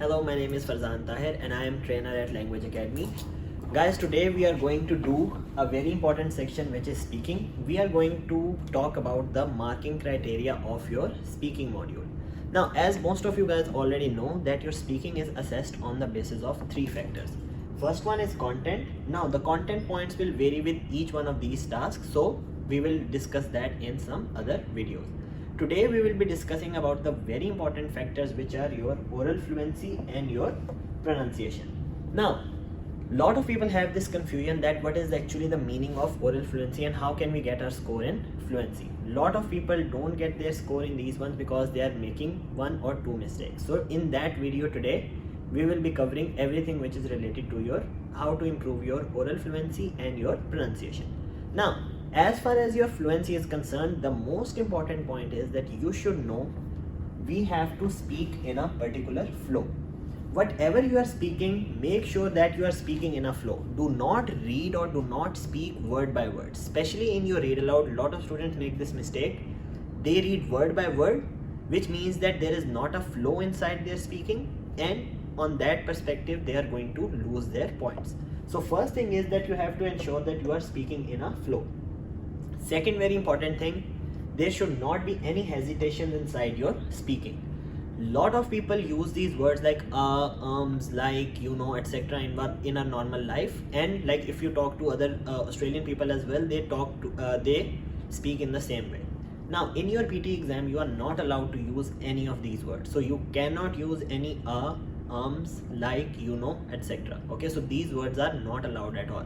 Hello, my name is Farzan Tahir and I am trainer at Language Academy. Guys, today we are going to do a very important section which is speaking. We are going to talk about the marking criteria of your speaking module. Now, as most of you guys already know that your speaking is assessed on the basis of three factors. First one is content. Now, the content points will vary with each one of these tasks, so we will discuss that in some other videos. Today we will be discussing about the very important factors which are your oral fluency and your pronunciation. Now, lot of people have this confusion that what is actually the meaning of oral fluency and how can we get our score in fluency. Lot of people don't get their score in these ones because they are making one or two mistakes. So in that video today, we will be covering everything which is related to your how to improve your oral fluency and your pronunciation. Now, as far as your fluency is concerned, the most important point is that you should know we have to speak in a particular flow. Whatever you are speaking, make sure that you are speaking in a flow. Do not read or do not speak word by word. Especially in your read aloud, a lot of students make this mistake. They read word by word, which means that there is not a flow inside their speaking, and on that perspective they are going to lose their points. So first thing is that you have to ensure that you are speaking in a flow. Second very important thing, there should not be any hesitation inside your speaking. Lot of people use these words like like, etc. in a normal life, and like if you talk to other Australian people as well, they speak in the same way. Now in your PT exam you are not allowed to use any of these words, so you cannot use any like, etc. Okay, so these words are not allowed at all.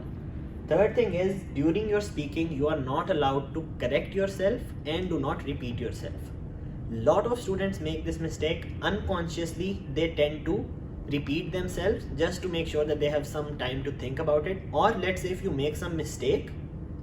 Third thing is, during your speaking you are not allowed to correct yourself and do not repeat yourself. Lot of students make this mistake. Unconsciously they tend to repeat themselves just to make sure that they have some time to think about it, or let's say if you make some mistake,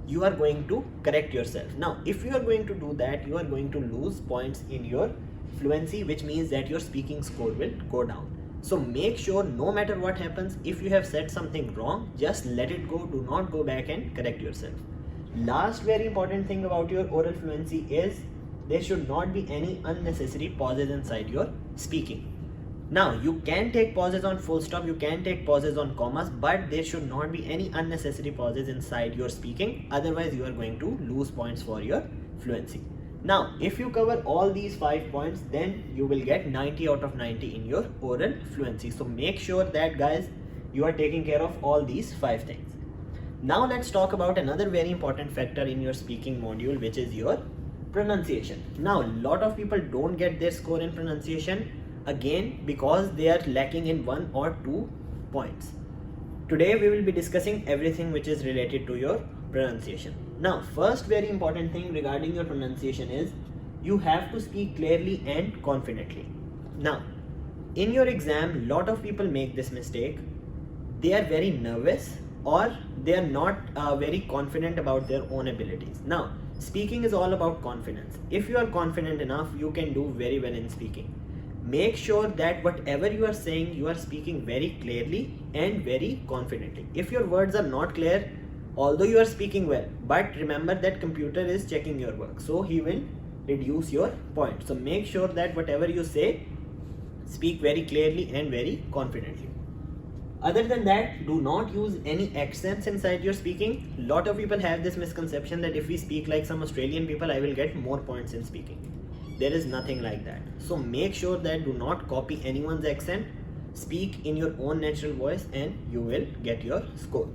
you are going to correct yourself. Now if you are going to do that, you are going to lose points in your fluency, which means that your speaking score will go down. So make sure no matter what happens, if you have said something wrong, just let it go. Do not go back and correct yourself. Last very important thing about your oral fluency is there should not be any unnecessary pauses inside your speaking. Now you can take pauses on full stop, you can take pauses on commas, but there should not be any unnecessary pauses inside your speaking. Otherwise you are going to lose points for your fluency. Now, if you cover all these 5 points, then you will get 90 out of 90 in your oral fluency. So make sure that guys, you are taking care of all these 5 things. Now let's talk about another very important factor in your speaking module, which is your pronunciation. Now, a lot of people don't get their score in pronunciation, again because they are lacking in 1 or 2 points. Today we will be discussing everything which is related to your pronunciation. Now, first very important thing regarding your pronunciation is you have to speak clearly and confidently. Now, in your exam, lot of people make this mistake. They are very nervous or they are not very confident about their own abilities. Now, speaking is all about confidence. If you are confident enough, you can do very well in speaking. Make sure that whatever you are saying, you are speaking very clearly and very confidently. If your words are not clear, although you are speaking well, but remember that computer is checking your work, so he will reduce your point. So make sure that whatever you say, speak very clearly and very confidently. Other than that, do not use any accents inside your speaking. Lot of people have this misconception that if we speak like some Australian people, I will get more points in speaking. There is nothing like that. So make sure that do not copy anyone's accent. Speak in your own natural voice and you will get your score.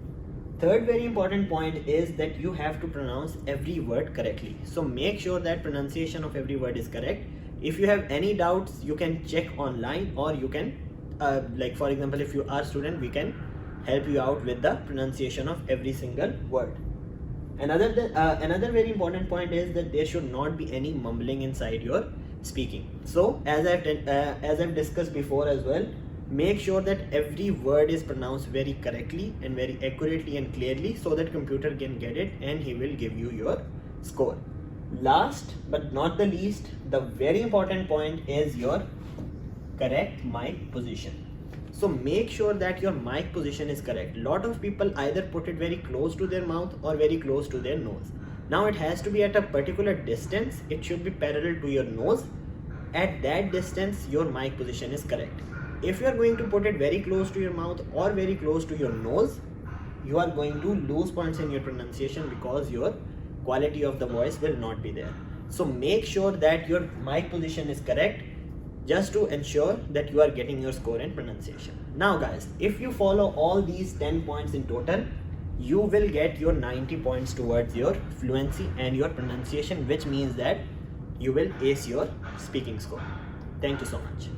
Third very important point is that you have to pronounce every word correctly. So make sure that pronunciation of every word is correct. If you have any doubts, you can check online, or you can like for example, if you are a student, we can help you out with the pronunciation of every single word. Another very important point is that there should not be any mumbling inside your speaking. So as I've discussed before as well, make sure that every word is pronounced very correctly and very accurately and clearly so that computer can get it and he will give you your score. Last but not the least, the very important point is your correct mic position. So make sure that your mic position is correct. Lot of people either put it very close to their mouth or very close to their nose. Now it has to be at a particular distance. It should be parallel to your nose. At that distance, your mic position is correct. If you are going to put it very close to your mouth or very close to your nose, you are going to lose points in your pronunciation because your quality of the voice will not be there. So make sure that your mic position is correct just to ensure that you are getting your score in pronunciation. Now guys, if you follow all these 10 points in total, you will get your 90 points towards your fluency and your pronunciation, which means that you will ace your speaking score. Thank you so much.